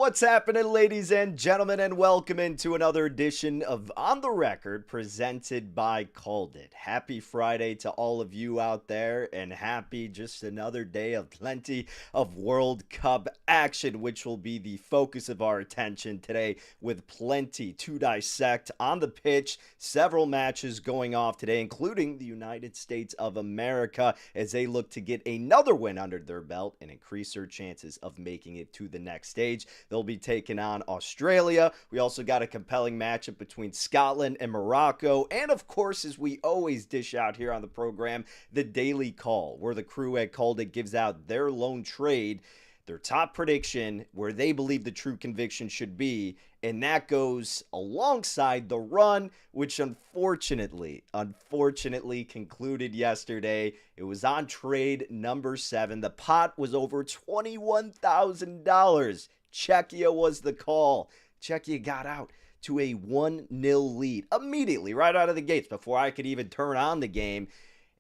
What's happening, ladies and gentlemen, and welcome into another edition of On the Record presented by CalledIt. Happy Friday to all of you out there, and happy just another day of plenty of World Cup action, which will be the focus of our attention today, with plenty to dissect on the pitch. Several matches going off today, including the United States of America, as they look to get another win under their belt and increase their chances of making it to the next stage. They'll be taking on Australia. We also got a compelling matchup between Scotland and Morocco. And of course, as we always dish out here on the program, the Daily Call, where the crew at CalledIt gives out their lone trade, their top prediction, where they believe the true conviction should be. And that goes alongside the run, which unfortunately concluded yesterday. It was on trade number 7. The pot was over $21,000. Czechia was the call. Czechia got out to a 1-0 lead immediately, right out of the gates, before I could even turn on the game.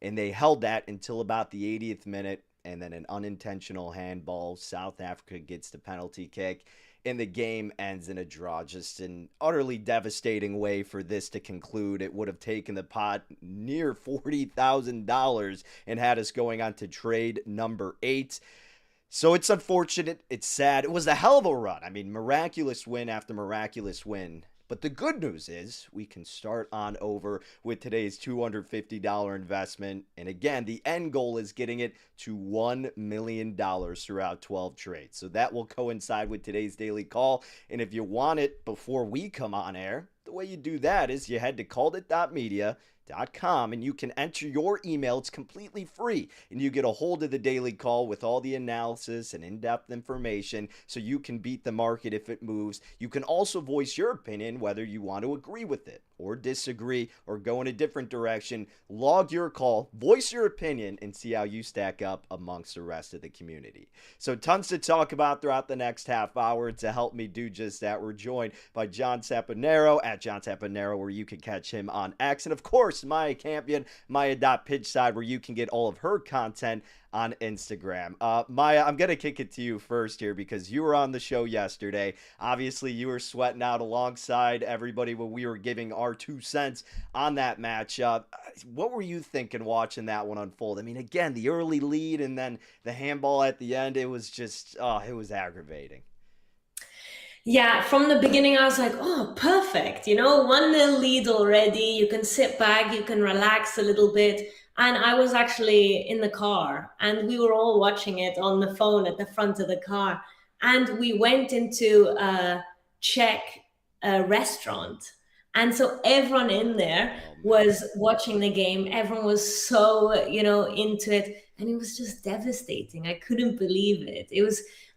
And they held that until about the 80th minute. And then an unintentional handball. South Africa gets the penalty kick. And the game ends in a draw. Just an utterly devastating way for this to conclude. It would have taken the pot near $40,000 and had us going on to trade number 8. So it's unfortunate. It's sad. It was a hell of a run. I mean, miraculous win after miraculous win. But the good news is we can start on over with today's $250 investment. And again, the end goal is getting it to $1 million throughout 12 trades. So that will coincide with today's daily call. And if you want it before we come on air, the way you do that is you head to calledit.media.com and you can enter your email. It's completely free, and you get a hold of the daily call with all the analysis and in-depth information so you can beat the market if it moves. You can also voice your opinion, whether you want to agree with it or disagree or go in a different direction. Log your call, voice your opinion, and see how you stack up amongst the rest of the community. So tons to talk about throughout the next half hour. To help me do just that, we're joined by John Saponaro at John Saponaro, where you can catch him on X, and of course Maya Campion, Maya.pitchside, where you can get all of her content on Instagram. Maya, I'm going to kick it to you first here because you were on the show yesterday. Obviously, you were sweating out alongside everybody when we were giving our 2 cents on that match. What were you thinking watching that one unfold? I mean, again, the early lead and then the handball at the end, it was just, it was aggravating. Yeah, from the beginning, I was like, oh, perfect. 1-0 lead already. You can sit back, you can relax a little bit. And I was actually in the car and we were all watching it on the phone at the front of the car. And we went into a Czech restaurant. And so everyone in there was watching the game. Everyone was so, into it. And it was just devastating. I couldn't believe it.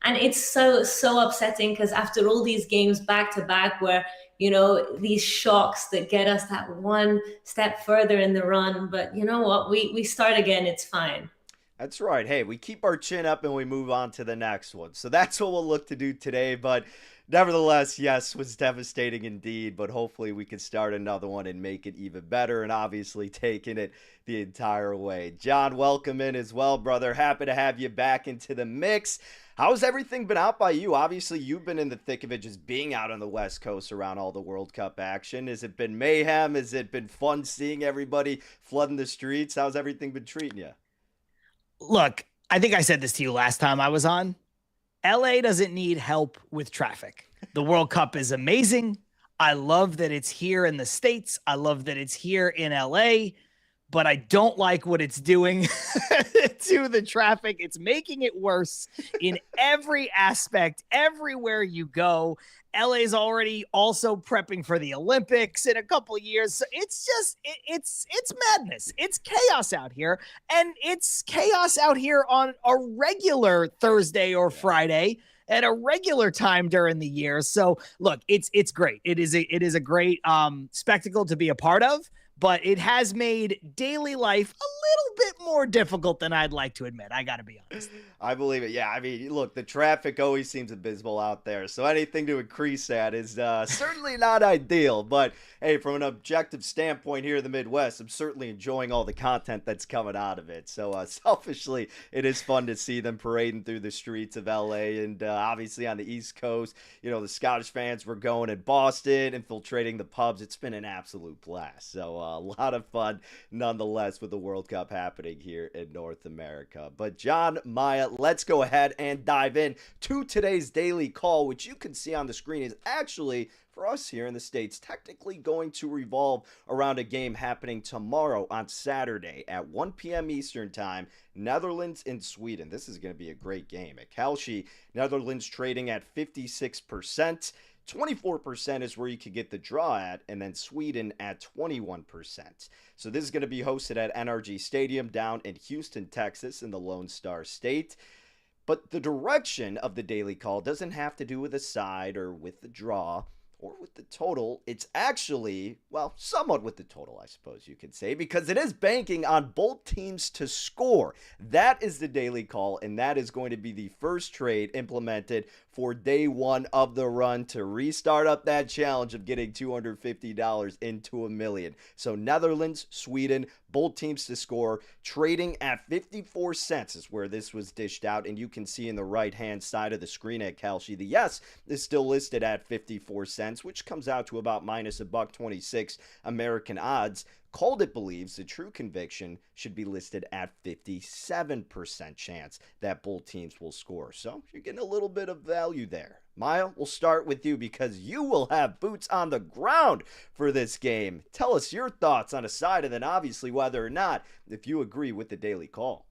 And it's so upsetting because after all these games back to back where, these shocks that get us that one step further in the run. But you know what? We start again. It's fine. That's right. Hey, we keep our chin up and we move on to the next one. So that's what we'll look to do today. But nevertheless, yes, was devastating indeed. But hopefully we can start another one and make it even better, and obviously taking it the entire way. John, welcome in as well, brother. Happy to have you back into the mix. How's everything been out by you? Obviously, you've been in the thick of it, just being out on the West Coast around all the World Cup action. Has it been mayhem? Has it been fun seeing everybody flooding the streets? How's everything been treating you? Look, I think I said this to you last time I was on. LA doesn't need help with traffic. The World Cup is amazing. I love that it's here in the States. I love that it's here in LA. But I don't like what it's doing to the traffic. It's making it worse in every aspect, everywhere you go. LA's already also prepping for the Olympics in a couple of years. So it's just, it's madness. It's chaos out here. And it's chaos out here on a regular Thursday or Friday at a regular time during the year. So look, it's great. It is a great spectacle to be a part of. but it has made daily life a little bit more difficult than I'd like to admit. I got to be honest. I believe it. Yeah, I mean, look, the traffic always seems abysmal out there, so anything to increase that is certainly not ideal. But hey, from an objective standpoint here in the Midwest, I'm certainly enjoying all the content that's coming out of it. So selfishly, it is fun to see them parading through the streets of LA, and obviously on the East Coast, the Scottish fans were going in Boston, infiltrating the pubs. It's been an absolute blast. So a lot of fun nonetheless with the World Cup happening here in North America. But John, Maya, let's go ahead and dive in to today's daily call, which you can see on the screen is actually, for us here in the States, technically going to revolve around a game happening tomorrow on Saturday at 1 p.m. Eastern Time, Netherlands and Sweden. This is going to be a great game. At Kalshi, Netherlands trading at 56%. 24% is where you could get the draw at, and then Sweden at 21%. So this is going to be hosted at NRG Stadium down in Houston, Texas, in the Lone Star State. But the direction of the daily call doesn't have to do with the side or with the draw or with the total. It's actually, well, somewhat with the total, I suppose you could say, because it is banking on both teams to score. That is the daily call, and that is going to be the first trade implemented for day one of the run to restart up that challenge of getting $250 into $1 million. So Netherlands, Sweden, both teams to score, trading at 54 cents is where this was dished out, and you can see in the right-hand side of the screen at Kalshi, the yes is still listed at 54 cents, which comes out to about minus $1.26 American odds. CalledIt believes the true conviction should be listed at 57% chance that both teams will score. So you're getting a little bit of value there. Maya, we'll start with you because you will have boots on the ground for this game. Tell us your thoughts on a side, and then obviously whether or not if you agree with the daily call.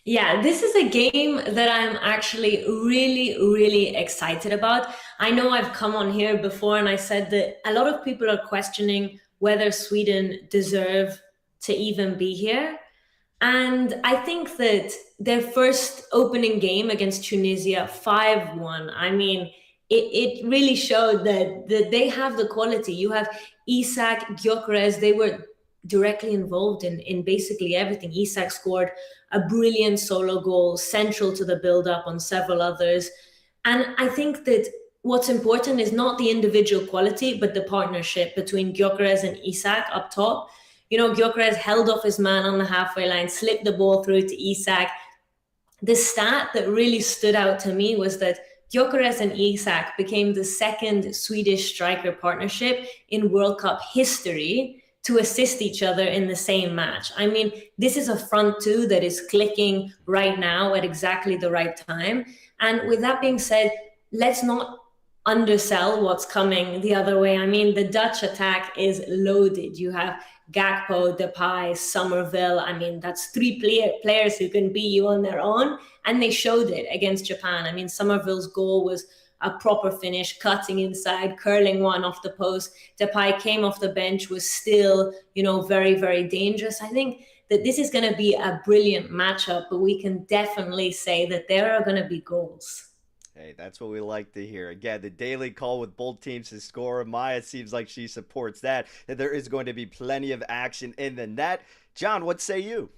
Yeah, this is a game that I'm actually really, really excited about. I know I've come on here before and I said that a lot of people are questioning whether Sweden deserve to even be here. And I think that their first opening game against Tunisia, 5-1, I mean, it really showed that they have the quality. You have Isak, Gyökeres, they were directly involved in basically everything. Isak scored a brilliant solo goal, central to the build-up on several others. And I think that what's important is not the individual quality, but the partnership between Gyökeres and Isak up top. Gyökeres held off his man on the halfway line, slipped the ball through to Isak. The stat that really stood out to me was that Gyökeres and Isak became the second Swedish striker partnership in World Cup history to assist each other in the same match. I mean, this is a front two that is clicking right now at exactly the right time. And with that being said, let's not undersell what's coming the other way. I mean, the Dutch attack is loaded. You have Gakpo, Depay, Somerville. I mean, that's three players who can beat you on their own. And they showed it against Japan. I mean, Somerville's goal was a proper finish, cutting inside, curling one off the post. Depay came off the bench, was still, very, very dangerous. I think that this is going to be a brilliant matchup, but we can definitely say that there are going to be goals. Hey, that's what we like to hear. Again, the daily call with both teams to score. Maya seems like she supports that there is going to be plenty of action in the net. John, what say you?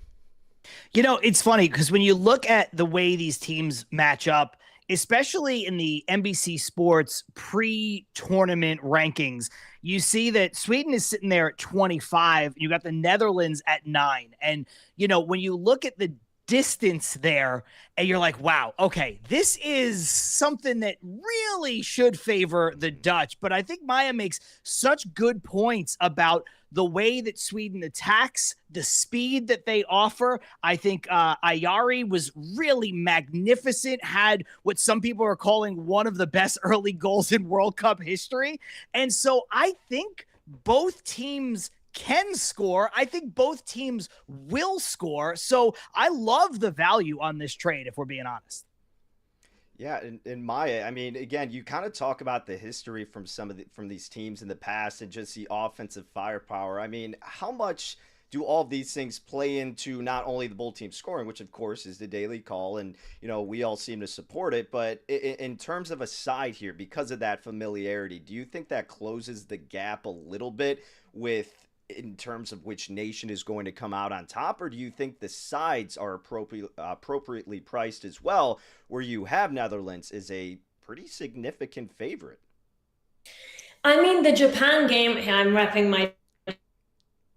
It's funny because when you look at the way these teams match up, especially in the NBC Sports pre-tournament rankings, you see that Sweden is sitting there at 25. You got the Netherlands at 9. And, when you look at the distance there and you're like, wow, okay, this is something that really should favor the Dutch. But I think Maya makes such good points about the way that Sweden attacks, the speed that they offer. I think Ayari was really magnificent, had what some people are calling one of the best early goals in World Cup history. And so I think both teams can score. I think both teams will score. So I love the value on this trade, if we're being honest. Yeah, and Maya, I mean, again, you kind of talk about the history from from these teams in the past and just the offensive firepower. I mean, how much do all of these things play into not only the both teams scoring, which of course is the daily call, and we all seem to support it, but in terms of a side here, because of that familiarity, do you think that closes the gap a little bit with in terms of which nation is going to come out on top, or do you think the sides are appropriately priced as well, where you have Netherlands as a pretty significant favorite? I mean, the Japan game, I'm wrapping my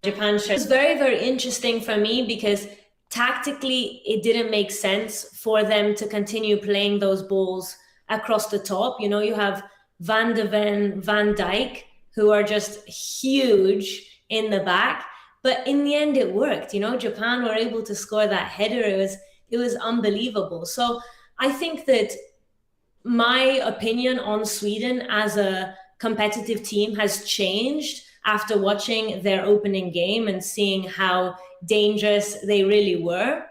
Japan show. It was very, very interesting for me because tactically it didn't make sense for them to continue playing those balls across the top. You know, you have Van de Ven, Van Dijk, who are just huge in the back. But in the end, it worked. You know, Japan were able to score that header. It was unbelievable. So I think that my opinion on Sweden as a competitive team has changed after watching their opening game and seeing how dangerous they really were.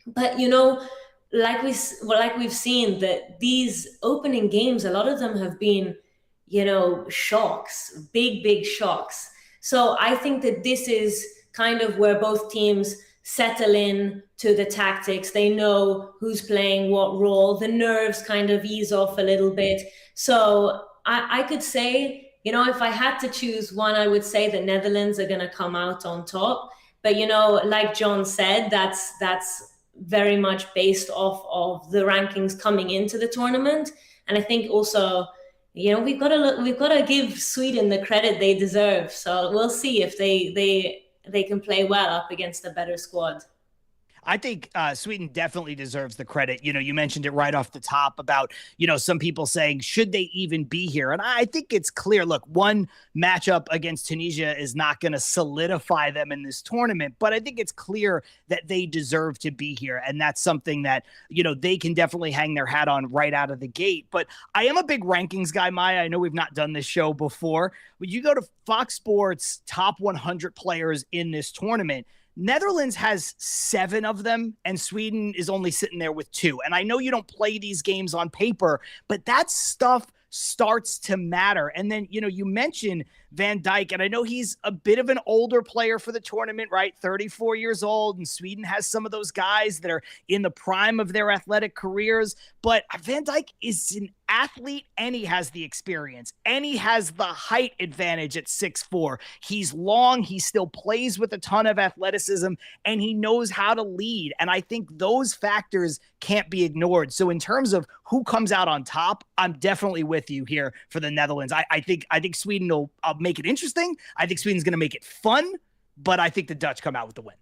But you know, like we've seen that these opening games, a lot of them have been, you know, shocks, big shocks. So I think that this is kind of where both teams settle in to the tactics. They know who's playing what role. The nerves kind of ease off a little bit. So I could say, you know, if I had to choose one, I would say the Netherlands are going to come out on top. But you know, like John said, that's very much based off of the rankings coming into the tournament. And I think also, you know, we've got to give Sweden the credit they deserve. So we'll see if they can play well up against a better squad. I think Sweden definitely deserves the credit. You know, you mentioned it right off the top about, you know, some people saying, should they even be here? And I think it's clear. Look, one matchup against Tunisia is not going to solidify them in this tournament, but I think it's clear that they deserve to be here. And that's something that, you know, they can definitely hang their hat on right out of the gate. But I am a big rankings guy, Maya. I know we've not done this show before, but you go to Fox Sports top 100 players in this tournament. Netherlands has 7 of them, and Sweden is only sitting there with 2. And I know you don't play these games on paper, but that stuff starts to matter. And then, you know, you mentioned Van Dijk, and I know he's a bit of an older player for the tournament, right? 34 years old, and Sweden has some of those guys that are in the prime of their athletic careers. But Van Dijk is an athlete, and he has the experience, and he has the height advantage at 6'4". He's long, he still plays with a ton of athleticism, and he knows how to lead. And I think those factors can't be ignored. So in terms of who comes out on top, I'm definitely with you here for the Netherlands. I think Sweden will make it interesting. I think Sweden's going to make it fun, but I think the Dutch come out with the win.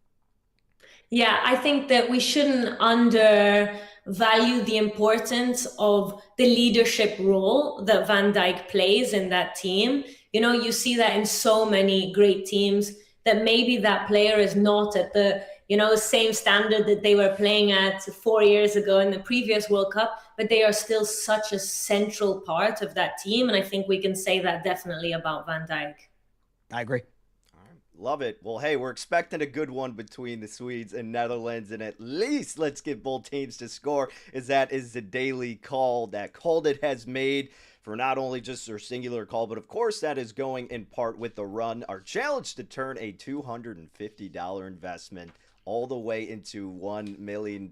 Yeah, I think that we shouldn't undervalue the importance of the leadership role that Van Dijk plays in that team. You know, you see that in so many great teams that maybe that player is not at the, you know, same standard that they were playing at 4 years ago in the previous World Cup, but they are still such a central part of that team. And I think we can say that definitely about Van Dijk. I agree. Love it. Well, hey, we're expecting a good one between the Swedes and Netherlands, and at least let's get both teams to score, as that is the daily call that CalledIt has made for not only just their singular call, but of course that is going in part with the run, our challenge to turn a $250 investment all the way into $1 million.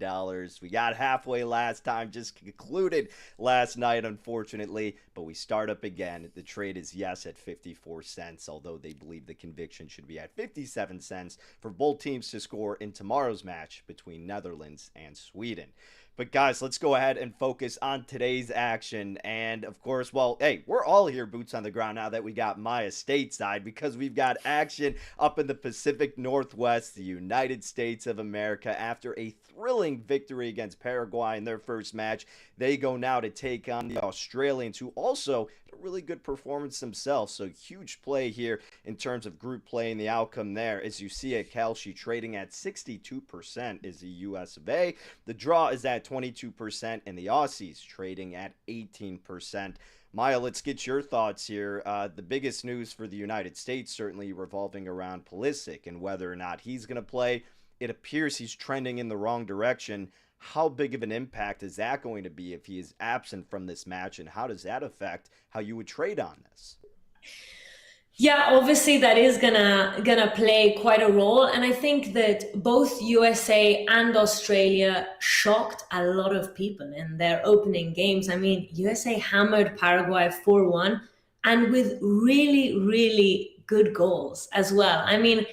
We got halfway last time, just concluded last night, unfortunately, but we start up again. The trade is yes at 54 cents, although they believe the conviction should be at 57 cents for both teams to score in tomorrow's match between Netherlands and Sweden. But guys, let's go ahead and focus on today's action. And of course, well, hey, we're all here boots on the ground now that we got Maya stateside, because we've got action up in the Pacific Northwest, the United States of America. After a thrilling victory against Paraguay in their first match, they go now to take on the Australians, who also had a really good performance themselves. So huge play here in terms of group play and the outcome there. As you see at Kalshi, trading at 62% is the US of A. The draw is at 22%, and the Aussies trading at 18%. Maya, let's get your thoughts here. The biggest news for the United States certainly revolving around Pulisic and whether or not he's going to play. It appears he's trending in the wrong direction. How big of an impact is that going to be if he is absent from this match, and how does that affect how you would trade on this? Yeah, obviously that is gonna play quite a role, and I think that both USA and Australia shocked a lot of people in their opening games. I mean, USA hammered Paraguay 4-1, and with really good goals as well. I mean,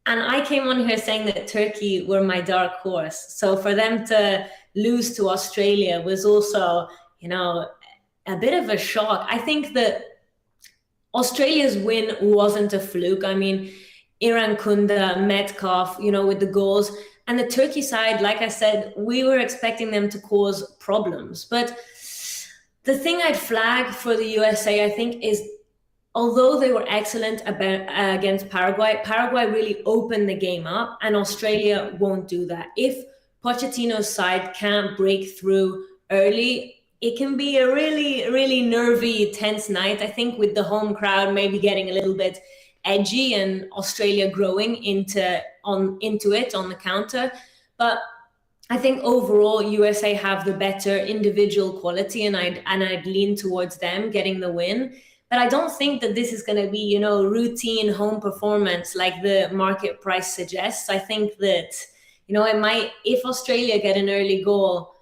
and I came on here saying that Turkey were my dark horse. So for them to lose to Australia was also, a bit of a shock. I think that Australia's win wasn't a fluke. I mean, Iran Kunda, Metcalf, with the goals. And the Turkey side, like I said, we were expecting them to cause problems. But the thing I'd flag for the USA, I think, is although they were excellent against Paraguay, Paraguay really opened the game up, and Australia won't do that. If Pochettino's side can't break through early, it can be a really, really nervy, tense night. I think with the home crowd maybe getting a little bit edgy and Australia growing into it on the counter. But I think overall USA have the better individual quality, and I'd lean towards them getting the win. But I don't think that this is going to be, routine home performance like the market price suggests. I think that, it might, if Australia get an early goal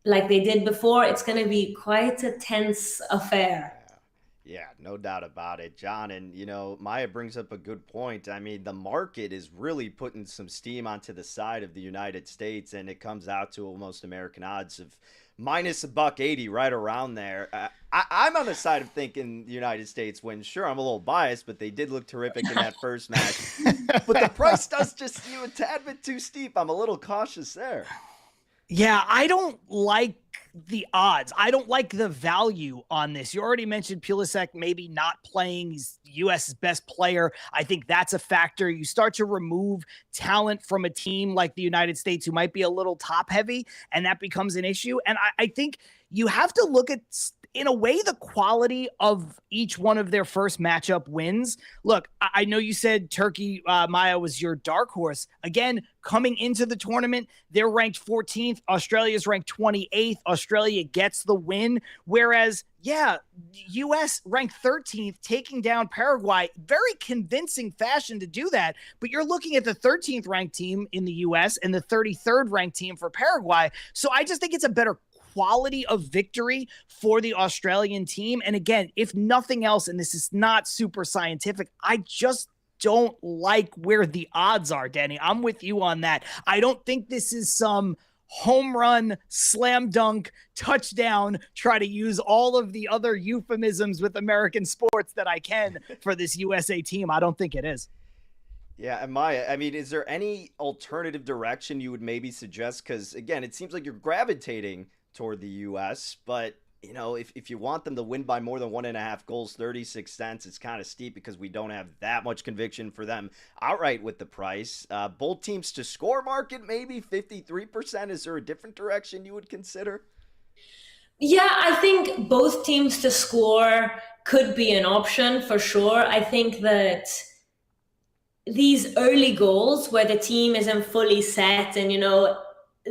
like they did before, it's going to be quite a tense affair. Yeah, no doubt about it, John. And, Maya brings up a good point. I mean, the market is really putting some steam onto the side of the United States, and it comes out to almost American odds of minus $1.80, right around there. I'm on the side of thinking the United States wins. Sure, I'm a little biased, but they did look terrific in that first match. But the price does just seem a tad bit too steep. I'm a little cautious there. Yeah, I don't like the odds. I don't like the value on this. You already mentioned Pulisic maybe not playing. He's U.S.'s best player. I think that's a factor. You start to remove talent from a team like the United States who might be a little top heavy, and that becomes an issue. And I think you have to look at, in a way, the quality of each one of their first matchup wins. Look, I know you said Turkey, Maya, was your dark horse. Again, coming into the tournament, they're ranked 14th. Australia's ranked 28th. Australia gets the win. Whereas, U.S. ranked 13th, taking down Paraguay. Very convincing fashion to do that. But you're looking at the 13th ranked team in the U.S. and the 33rd ranked team for Paraguay. So I just think it's a better quality of victory for the Australian team. And again, if nothing else, and this is not super scientific, I just don't like where the odds are, Danny. I'm with you on that. I don't think this is some home run, slam dunk, touchdown, try to use all of the other euphemisms with American sports that I can for this USA team. I don't think it is. Yeah, and Maya, I mean, is there any alternative direction you would maybe suggest? Because, again, it seems like you're gravitating toward the U.S., but, if you want them to win by more than 1.5 goals, 36 cents, it's kind of steep because we don't have that much conviction for them outright with the price. Both teams to score market, maybe 53%. Is there a different direction you would consider? Yeah, I think both teams to score could be an option for sure. I think that these early goals where the team isn't fully set and,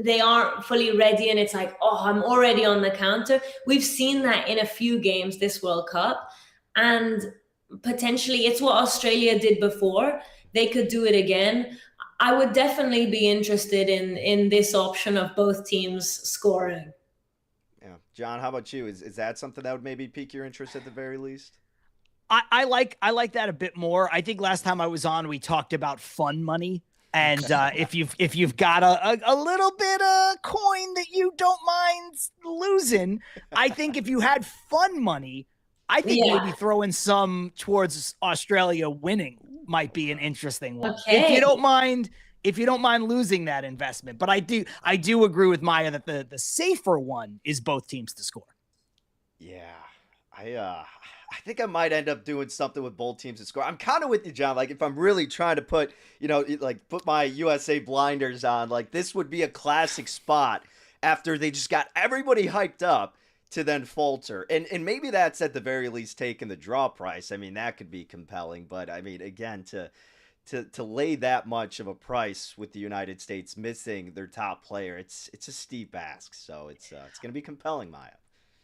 they aren't fully ready and it's like, oh, I'm already on the counter. We've seen that in a few games this World Cup. And potentially it's what Australia did before. They could do it again. I would definitely be interested in this option of both teams scoring. Yeah. John, how about you? Is that something that would maybe pique your interest at the very least? I like that a bit more. I think last time I was on, we talked about fun money. And if you've got a little bit of coin that you don't mind losing, I think if you had fun money, I think maybe throwing some towards Australia winning might be an interesting one. Okay. If you don't mind losing that investment. But I do agree with Maya that the safer one is both teams to score. Yeah. I think I might end up doing something with both teams to score. I'm kind of with you, John. Like, if I'm really trying to put my USA blinders on, like, this would be a classic spot after they just got everybody hyped up to then falter. And maybe that's at the very least taking the draw price. I mean, that could be compelling. But, I mean, again, to lay that much of a price with the United States missing their top player, it's a steep ask. So it's going to be compelling, Maya.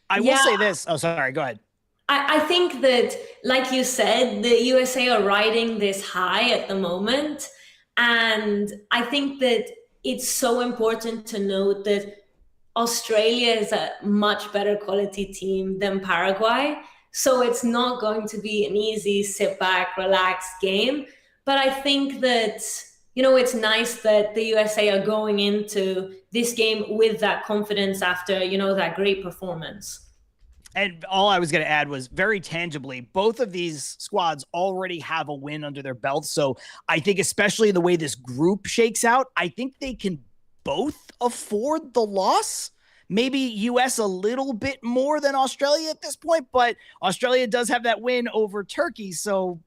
I will say this. Oh, sorry. Go ahead. I think that, like you said, the USA are riding this high at the moment. And I think that it's so important to note that Australia is a much better quality team than Paraguay. So it's not going to be an easy sit back, relax game. But I think that, it's nice that the USA are going into this game with that confidence after, that great performance. And all I was going to add was very tangibly, both of these squads already have a win under their belts. So I think, especially the way this group shakes out, I think they can both afford the loss. Maybe US a little bit more than Australia at this point, but Australia does have that win over Turkey. So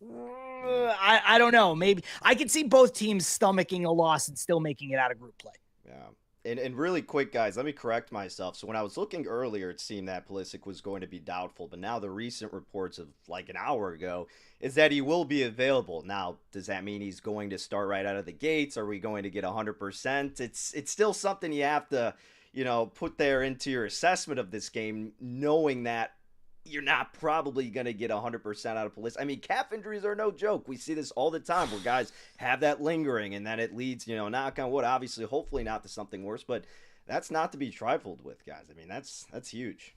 I don't know. Maybe I could see both teams stomaching a loss and still making it out of group play. Yeah. And really quick, guys, let me correct myself. So when I was looking earlier, it seemed that Pulisic was going to be doubtful, but now the recent reports of like an hour ago is that he will be available. Now, does that mean he's going to start right out of the gates? Are we going to get 100%? It's still something you have to, put there into your assessment of this game, knowing that you're not probably going to get 100% out of Pulisic. I mean, calf injuries are no joke. We see this all the time where guys have that lingering and then it leads, knock on wood, obviously, hopefully not to something worse, but that's not to be trifled with, guys. I mean, that's huge.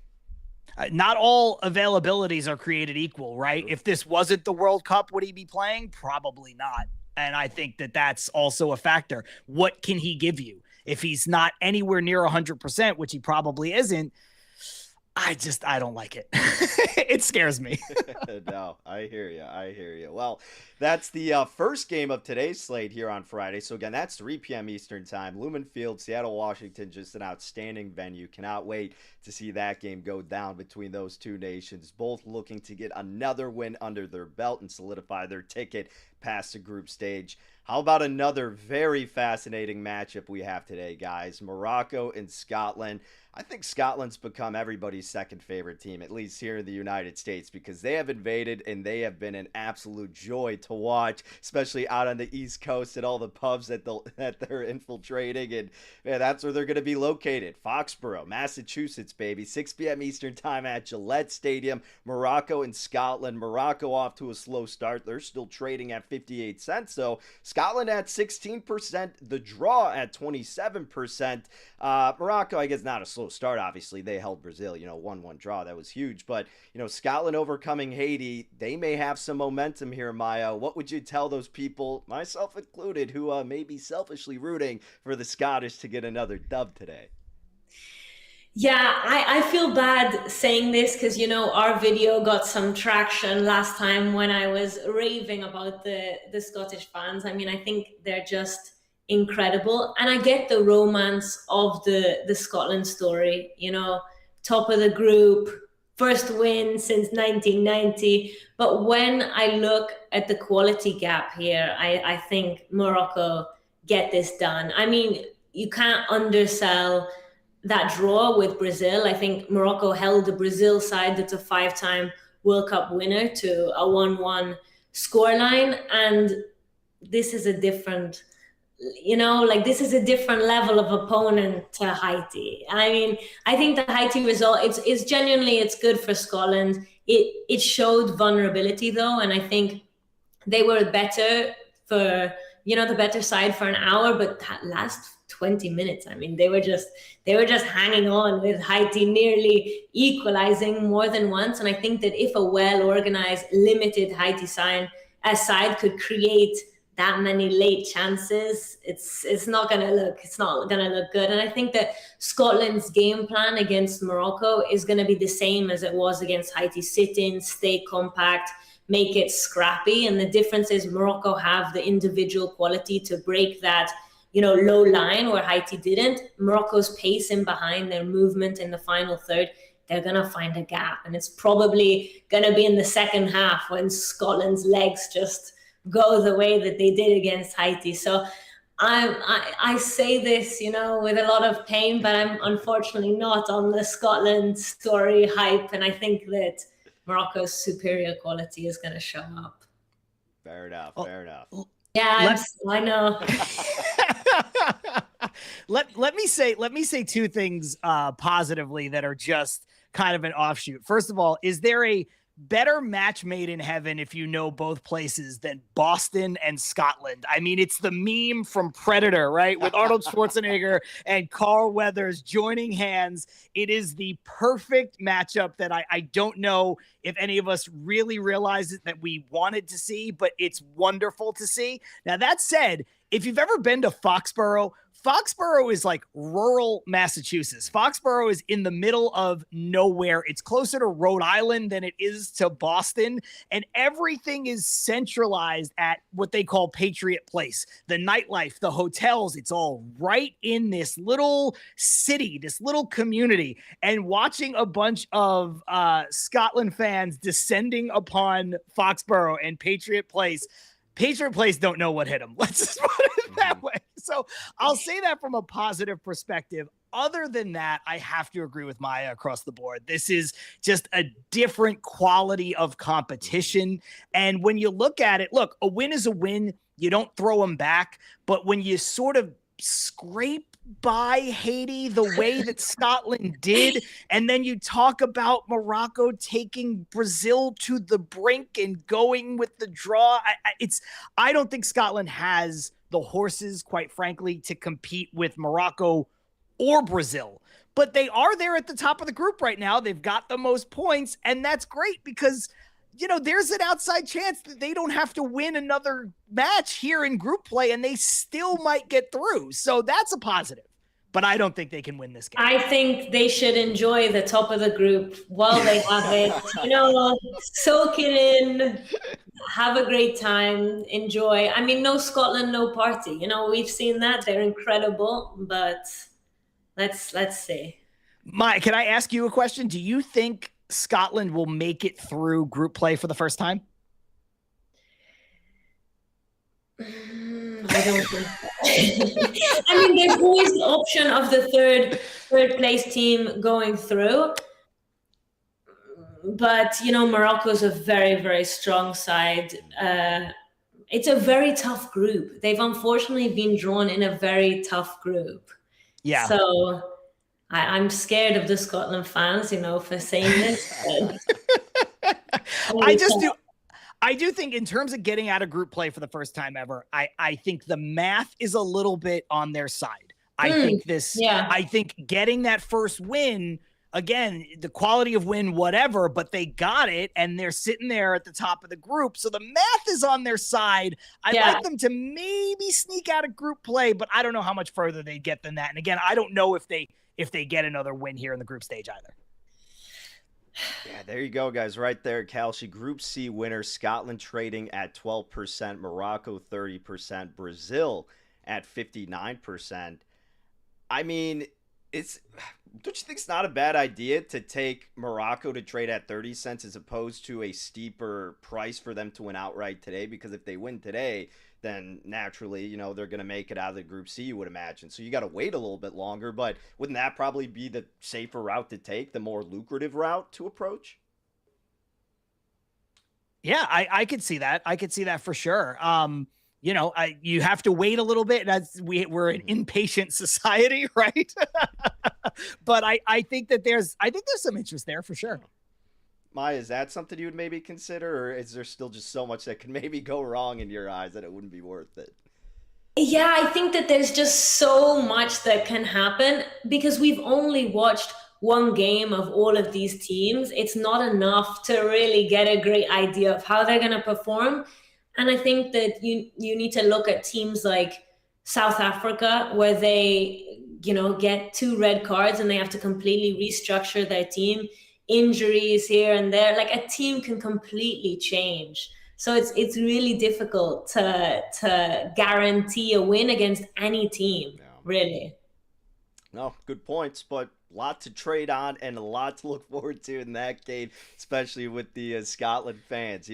Not all availabilities are created equal, right? If this wasn't the World Cup, would he be playing? Probably not. And I think that that's also a factor. What can he give you? If he's not anywhere near 100%, which he probably isn't, I don't like it. It scares me. No, I hear you. Well, that's the first game of today's slate here on Friday. So again, that's 3 p.m. Eastern time. Lumen Field, Seattle, Washington, just an outstanding venue. Cannot wait to see that game go down between those two nations, both looking to get another win under their belt and solidify their ticket past the group stage. How about another very fascinating matchup we have today, guys? Morocco and Scotland. I think Scotland's become everybody's second favorite team, at least here in the United States, because they have invaded and they have been an absolute joy to watch, especially out on the East Coast at all the pubs that they're infiltrating. And man, that's where they're going to be located. Foxborough, Massachusetts, baby. 6 p.m. Eastern time at Gillette Stadium. Morocco and Scotland. Morocco off to a slow start. They're still trading at 58 cents. So Scotland at 16%, the draw at 27%. Morocco, I guess, not a slow start. Obviously, they held Brazil, 1-1 draw. That was huge. But, Scotland overcoming Haiti, they may have some momentum here, Maya. What would you tell those people, myself included, who may be selfishly rooting for the Scottish to get another dub today? Yeah, I feel bad saying this because, our video got some traction last time when I was raving about the Scottish fans. I mean, I think they're just incredible. And I get the romance of the Scotland story, top of the group, first win since 1990. But when I look at the quality gap here, I think Morocco get this done. I mean, you can't undersell that draw with Brazil. I think Morocco held the Brazil side that's a 5-time World Cup winner to a 1-1 scoreline. And this is a different, this is a different level of opponent to Haiti. I mean, I think the Haiti result, it's genuinely, it's good for Scotland. It showed vulnerability though. And I think they were better for, the better side for an hour, but that last 20 minutes, I mean, they were just hanging on with Haiti nearly equalizing more than once. And I think that if a well-organized, limited Haiti side could create that many late chances, it's not gonna look good. And I think that Scotland's game plan against Morocco is gonna be the same as it was against Haiti. Sit in, stay compact, make it scrappy. And the difference is Morocco have the individual quality to break that low line where Haiti didn't. Morocco's pace in behind, their movement in the final third, they're going to find a gap. And it's probably going to be in the second half when Scotland's legs just go the way that they did against Haiti. So I say this, with a lot of pain, but I'm unfortunately not on the Scotland story hype. And I think that Morocco's superior quality is going to show up. Fair enough. Yeah, I know. Let me say two things positively that are just kind of an offshoot. First of all, is there a better match made in heaven if you know both places than Boston and Scotland. I mean, it's the meme from Predator, right? With Arnold Schwarzenegger and Carl Weathers joining hands. It is the perfect matchup that I don't know if any of us really realized that we wanted to see, but it's wonderful to see. Now, that said, if you've ever been to Foxborough is like rural Massachusetts. Foxborough is in the middle of nowhere. It's closer to Rhode Island than it is to Boston. And everything is centralized at what they call Patriot Place. The nightlife, the hotels, it's all right in this little city, this little community. And watching a bunch of Scotland fans descending upon Foxborough and Patriot Place don't know what hit them. Let's just put it that way. So I'll say that from a positive perspective. Other than that, I have to agree with Maya across the board. This is just a different quality of competition. And when you look at it, look, a win is a win. You don't throw them back. But when you sort of scrape by Haiti the way that Scotland did, and then you talk about Morocco taking Brazil to the brink and going with the draw, I don't think Scotland has the horses, quite frankly, to compete with Morocco or Brazil. But they are there at the top of the group right now. They've got the most points, and that's great because there's an outside chance that they don't have to win another match here in group play and they still might get through. So that's a positive, but I don't think they can win this game. I think they should enjoy the top of the group while they have it. Soak it in, have a great time, enjoy. I mean, no Scotland, no party. We've seen that. They're incredible, but let's see. Mike, can I ask you a question? Do you think Scotland will make it through group play for the first time? I don't think so. I mean, there's always the option of the third place team going through. But, Morocco's a very, very strong side. It's a very tough group. They've unfortunately been drawn in a very tough group. Yeah. So I'm scared of the Scotland fans, for saying this. I do think in terms of getting out of group play for the first time ever, I think the math is a little bit on their side. I think getting that first win, again, the quality of win, whatever, but they got it and they're sitting there at the top of the group. So the math is on their side. I'd like them to maybe sneak out of group play, but I don't know how much further they get than that. And again, I don't know if they get another win here in the group stage either. Yeah, there you go, guys. Right there, Kalshi. Group C winner, Scotland trading at 12%, Morocco 30%, Brazil at 59%. I mean, don't you think it's not a bad idea to take Morocco to trade at 30 cents as opposed to a steeper price for them to win outright today? Because if they win today, then naturally, they're going to make it out of the Group C, you would imagine. So you got to wait a little bit longer, but wouldn't that probably be the safer route to take, the more lucrative route to approach? Yeah, I could see that. I could see that for sure. You have to wait a little bit. We're an impatient society, right? But I think there's some interest there for sure. Maya, is that something you would maybe consider, or is there still just so much that can maybe go wrong in your eyes that it wouldn't be worth it? Yeah, I think that there's just so much that can happen because we've only watched one game of all of these teams. It's not enough to really get a great idea of how they're going to perform. And I think that you need to look at teams like South Africa, where they, get 2 red cards and they have to completely restructure their team. Injuries here and there, like a team can completely change. So it's really difficult to guarantee a win against any team, really. No, good points, but a lot to trade on and a lot to look forward to in that game, especially with the Scotland fans.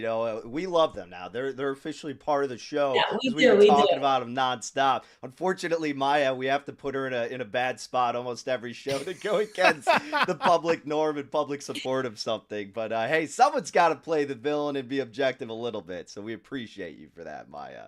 We love them now. They're officially part of the show. Yeah, we've been talking about them nonstop. Unfortunately, Maya, we have to put her in a bad spot almost every show to go against the public norm and public support of something. But hey, someone's got to play the villain and be objective a little bit. So we appreciate you for that, Maya.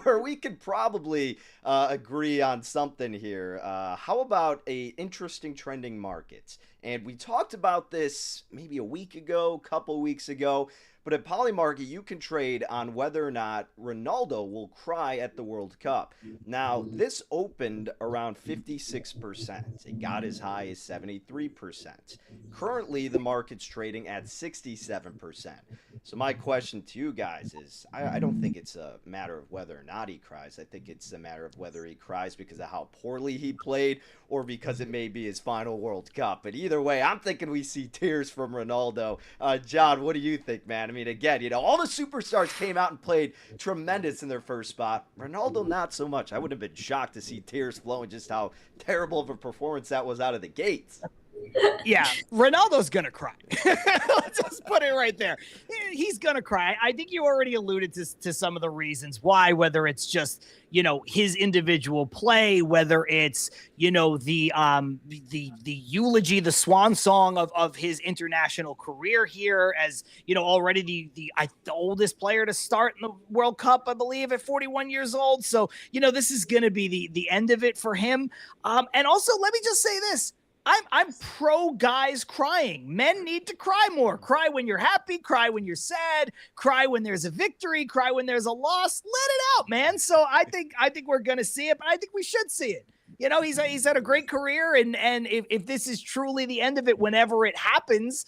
We're we could probably agree on something here. How about a interesting trending market? And we talked about this maybe a week ago, couple weeks ago. But at Polymarket, you can trade on whether or not Ronaldo will cry at the World Cup. Now, this opened around 56%. It got as high as 73%. Currently, the market's trading at 67%. So my question to you guys is, I don't think it's a matter of whether or not he cries. I think it's a matter of whether he cries because of how poorly he played or because it may be his final World Cup. But either way, I'm thinking we see tears from Ronaldo. John, what do you think, man? I mean, again, all the superstars came out and played tremendous in their first spot. Ronaldo, not so much. I would have been shocked to see tears flowing just how terrible of a performance that was out of the gates. Yeah, Ronaldo's gonna cry. Let's just put it right there. He's gonna cry. I think you already alluded to some of the reasons why, whether it's just his individual play, whether it's the eulogy, the swan song of his international career here, as already the oldest player to start in the World Cup, I believe, at 41 years old. So this is gonna be the end of it for him. And also, let me just say this. I'm pro guys crying. Men need to cry more. Cry when you're happy, cry when you're sad, cry when there's a victory, cry when there's a loss. Let it out, man. So I think we're gonna see it, but I think we should see it. He's had a great career, and if this is truly the end of it, whenever it happens,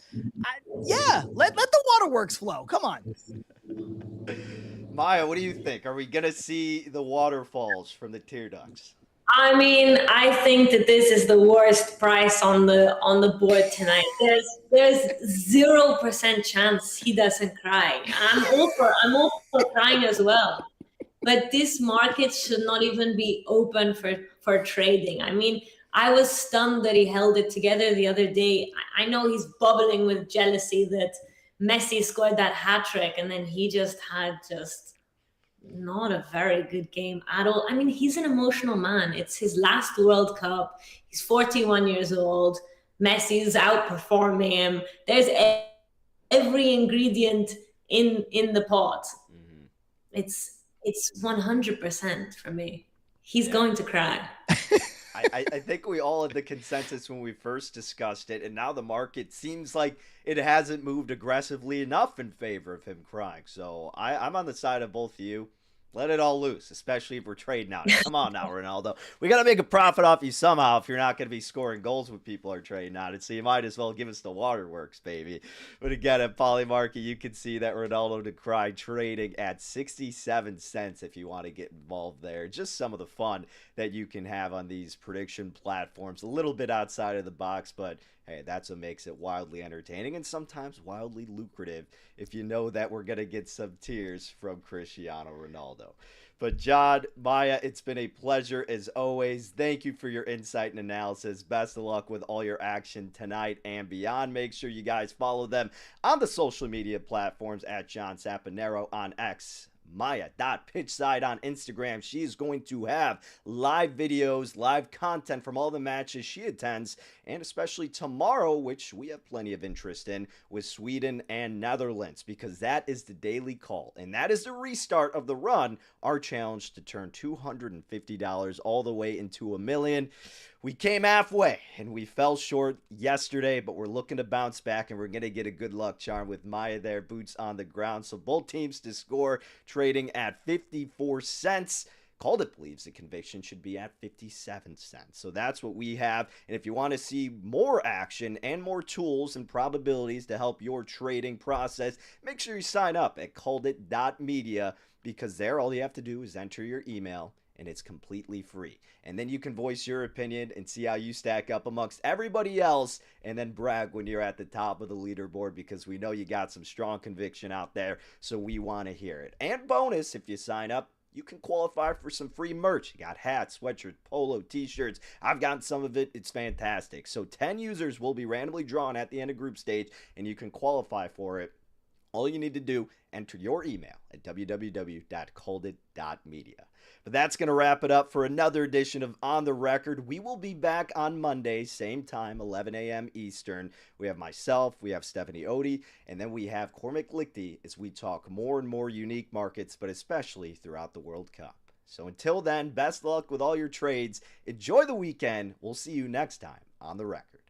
let the waterworks flow. Come on. Maya, what do you think? Are we gonna see the waterfalls from the tear ducts? I mean, I think that this is the worst price on the board tonight. There's 0% chance he doesn't cry. I'm all for crying as well. But this market should not even be open for trading. I mean, I was stunned that he held it together the other day. I know he's bubbling with jealousy that Messi scored that hat trick, and then he just had not a very good game at all. I mean, he's an emotional man. It's his last World Cup. He's 41 years old. Messi's outperforming him. There's every ingredient in the pot. Mm-hmm. It's 100% for me. He's going to cry. I think we all had the consensus when we first discussed it, and now the market seems like it hasn't moved aggressively enough in favor of him crying. So I'm on the side of both of you. Let it all loose, especially if we're trading out. Come on now, Ronaldo. We got to make a profit off you somehow if you're not going to be scoring goals when people are trading out. So you might as well give us the waterworks, baby. But again, at Polymarket, you can see that Ronaldo to cry trading at 67 cents if you want to get involved there. Just some of the fun that you can have on these prediction platforms. A little bit outside of the box, but hey, that's what makes it wildly entertaining and sometimes wildly lucrative if you know that we're going to get some tears from Cristiano Ronaldo. But John, Maya, it's been a pleasure as always. Thank you for your insight and analysis. Best of luck with all your action tonight and beyond. Make sure you guys follow them on the social media platforms at John Saponaro on X, Maya.pitchside on Instagram. She is going to have live videos, live content from all the matches she attends, and especially tomorrow, which we have plenty of interest in, with Sweden and Netherlands, because that is the daily call, and that is the restart of the run, our challenge to turn $250 all the way into $1 million. We came halfway, and we fell short yesterday, but we're looking to bounce back, and we're going to get a good luck charm with Maya there, boots on the ground. So both teams to score, trading at 54 cents. CalledIt believes the conviction should be at 57 cents. So that's what we have. And if you want to see more action and more tools and probabilities to help your trading process, make sure you sign up at CalledIt.media, because there all you have to do is enter your email, and it's completely free. And then you can voice your opinion and see how you stack up amongst everybody else, and then brag when you're at the top of the leaderboard, because we know you got some strong conviction out there, so we want to hear it. And bonus, if you sign up, you can qualify for some free merch. You got hats, sweatshirts, polo, t-shirts. I've gotten some of it. It's fantastic. So 10 users will be randomly drawn at the end of group stage, and you can qualify for it. All you need to do, enter your email at www.calledit.media. But that's going to wrap it up for another edition of On the Record. We will be back on Monday, same time, 11 a.m. Eastern. We have myself, we have Stephanie Odie, and then we have Cormac Lichty as we talk more and more unique markets, but especially throughout the World Cup. So until then, best luck with all your trades. Enjoy the weekend. We'll see you next time on The Record.